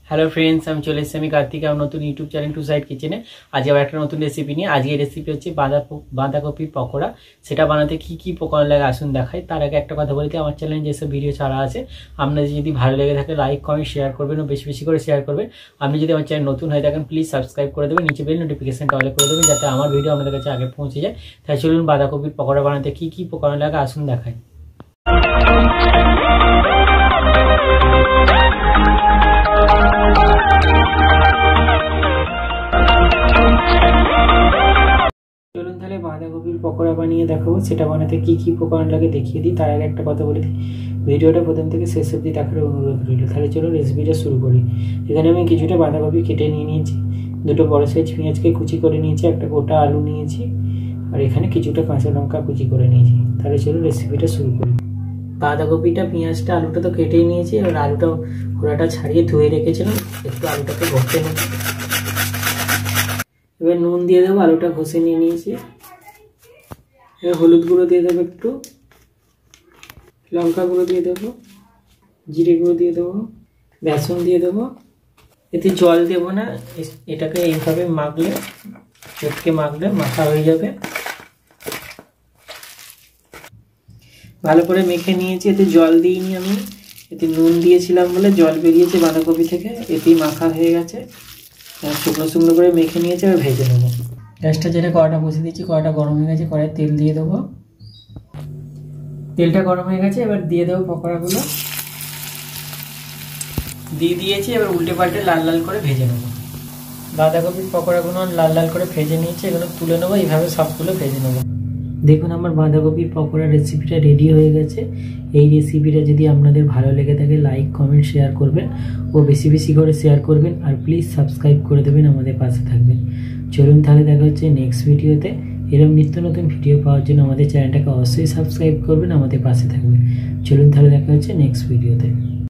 Hello friends আমি চলে এসেছি আমি কার্তিক আর নতুন ইউটিউব চ্যানেল টু সাইড কিচেনে। আজ আবার একটা নতুন রেসিপি নিয়ে। আজকে রেসিপি হচ্ছে বাঁধাকপির পকোড়া। সেটা বানাতে কি কি উপকরণ লাগে আসুন দেখাই। তার আগে একটা কথা বলতে, আমার চ্যানেলে যেসব ভিডিও ছাড়া আছে আপনাদের যদি ভালো লেগে থাকে লাইক কমেন্ট শেয়ার করবেন ও বেশি বেশি করে শেয়ার করবেন। আপনি যদি আমার চ্যানেল নতুন হয়ে থাকেন প্লিজ সাবস্ক্রাইব করে দেবেন, নিচে বেল নোটিফিকেশনটা অল করে দেবেন যাতে আমার ভিডিও আপনাদের কাছে আগে পৌঁছে যায়। তাই চলুন বাঁধাকপির পকোড়া বানাতে কি কি উপকরণ লাগে আসুন দেখাই। চলুন তাহলে বাঁধাকপির পকোড়া বানিয়ে দেখাবো। সেটা বানাতে কি কি উপকরণ লাগে দেখিয়ে দিই। তার আগে একটা কথা বলে দিই, ভিডিওটা প্রথম থেকে শেষ অবধি দেখার অনুরোধ রইল। তাহলে চলুন রেসিপিটা শুরু করি। এখানে আমি কিছুটা বাঁধাকপি কেটে নিয়ে নিয়েছি, দুটো বড় সাইজ পেঁয়াজকে কুচি করে নিয়েছি, একটা গোটা আলু নিয়েছি, আর এখানে কিছুটা কাঁচা লঙ্কা কুচি করে নিয়েছি। তাহলে চলুন রেসিপিটা শুরু করি। বাঁধাকপিটা পেঁয়াজটা আলুটা তো কেটেই নিয়েছি, এবার আলুটা খোলাটা ছাড়িয়ে ধুয়ে রেখেছিলাম, একটু আলুটাকে ঘষে নেব। এবার নুন দিয়ে দেবো, আলুটা ঘষে নিয়ে নিয়েছি। এবার হলুদ গুঁড়ো দিয়ে দেবো, একটু লঙ্কা গুঁড়ো দিয়ে দেবো, জিরে গুঁড়ো দিয়ে দেবো, বেসন দিয়ে দেবো। এতে জল দেবো না, এটাকে এইভাবে মাখলে চটকে মাখলে মাখা হয়ে যাবে। ভালো করে মেখে নিয়েছি, এতে জল দিইনি আমি, এতে নুন দিয়েছিলাম বলে জল বেরিয়েছে বাঁধাকপি থেকে, এতেই মাখা হয়ে গেছে। শুকনো শুকনো করে মেখে নিয়েছে, এবার ভেজে নেবো। গ্যাসটা যেটা কড়াটা বসে দিয়েছি, কড়াটা গরম হয়ে গেছে, কড়াই তেল দিয়ে দেবো। তেলটা গরম হয়ে গেছে, এবার দিয়ে দেবো পকোড়াগুলো। দিয়ে দিয়েছি, এবার উল্টে পাল্টে লাল লাল করে ভেজে নেবো। বাঁধাকপির পকোড়াগুলো লাল লাল করে ভেজে নিয়েছি, এগুলো তুলে নেবো। এইভাবে সবগুলো ভেজে নেবো। দেখুন আমার বাঁধাকপির পকোড়া রেসিপিটা রেডি হয়ে গেছে। এই রেসিপিটা যদি আপনাদের ভালো লেগে থাকে লাইক কমেন্ট শেয়ার করবেন ও বেশি বেশি করে শেয়ার করবেন, আর প্লিজ সাবস্ক্রাইব করে দেবেন, আমাদের পাশে থাকবেন। চলুন তাহলে দেখা হচ্ছে নেক্সট ভিডিওতে। এরকম নিত্য নতুন ভিডিও পাওয়ার জন্য আমাদের চ্যানেলটাকে অবশ্যই সাবস্ক্রাইব করবেন, আমাদের পাশে থাকবেন। চলুন তাহলে দেখা হচ্ছে নেক্সট ভিডিওতে।